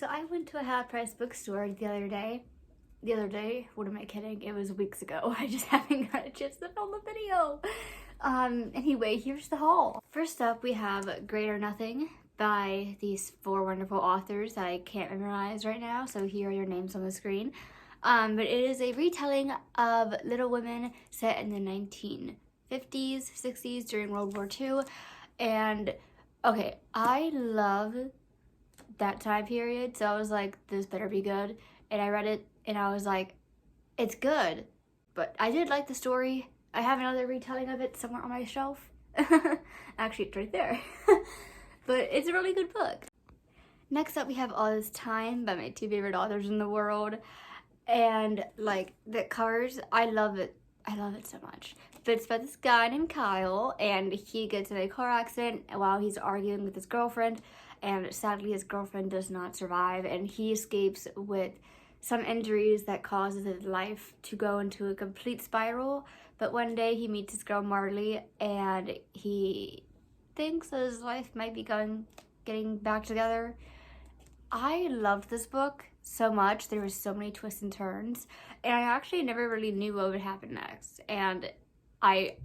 So I went to a half-price bookstore the other day. What am I kidding? It was weeks ago. I just haven't got a chance to film the video. Anyway, here's the haul. First up, we have Great or Nothing by these four wonderful authors that I can't memorize right now, so here are their names on the screen. But it is a retelling of Little Women set in the 1950s, 60s during World War II. And okay, I love that time period, so I was like, this better be good. And I read it and I was like, it's good. But I did like the story. I have another retelling of it somewhere on my shelf. Actually, it's right there. But it's a really good book. Next up, we have All This Time by my two favorite authors in the world. And like the covers, I love it. I love it so much. But it's about this guy named Kyle, and he gets in a car accident while he's arguing with his girlfriend, and sadly his girlfriend does not survive, and he escapes with some injuries that causes his life to go into a complete spiral. But one day he meets his girl Marley, and he thinks that his life might be getting back together. I loved this book so much. There were so many twists and turns, and I actually never really knew what would happen next. And the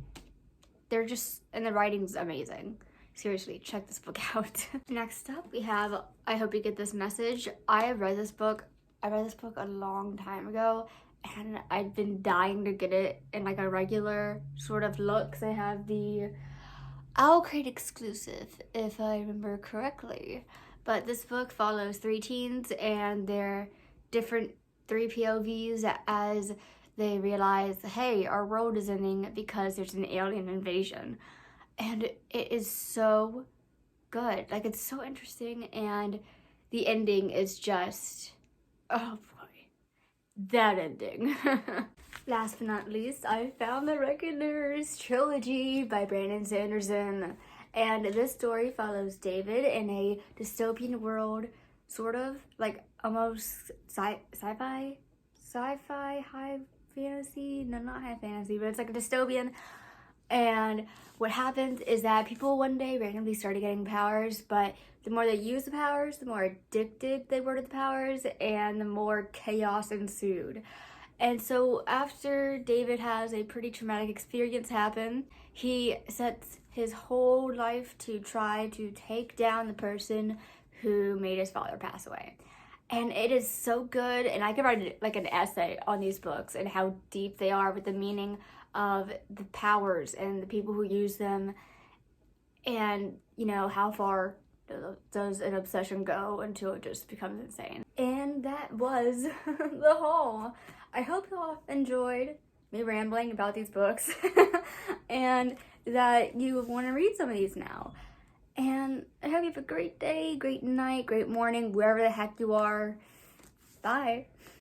writing's amazing. Seriously, check this book out. Next up, we have I Hope You Get This Message. I read this book a long time ago, and I've been dying to get it in like a regular sort of look, because I have the Owl Crate exclusive, if I remember correctly. But this book follows three teens and their different three POVs as they realize, hey, our world is ending because there's an alien invasion. And it is so good. Like, it's so interesting, and the ending is just, oh boy, that ending. Last but not least, I found The Reckoners Trilogy by Brandon Sanderson. And this story follows David in a dystopian world, sort of, like almost sci-fi, high fantasy, no, not high fantasy, but it's like a dystopian. And what happens is that people one day randomly started getting powers, but the more they used the powers, the more addicted they were to the powers, and the more chaos ensued. And so after David has a pretty traumatic experience happen, he sets his whole life to try to take down the person who made his father pass away. And it is so good, and I could write like an essay on these books and how deep they are with the meaning of the powers and the people who use them, and you know, how far does an obsession go until it just becomes insane. And that was the haul. I hope you all enjoyed me rambling about these books and that you want to read some of these now. And I hope you have a great day, great night, great morning, wherever the heck you are. Bye.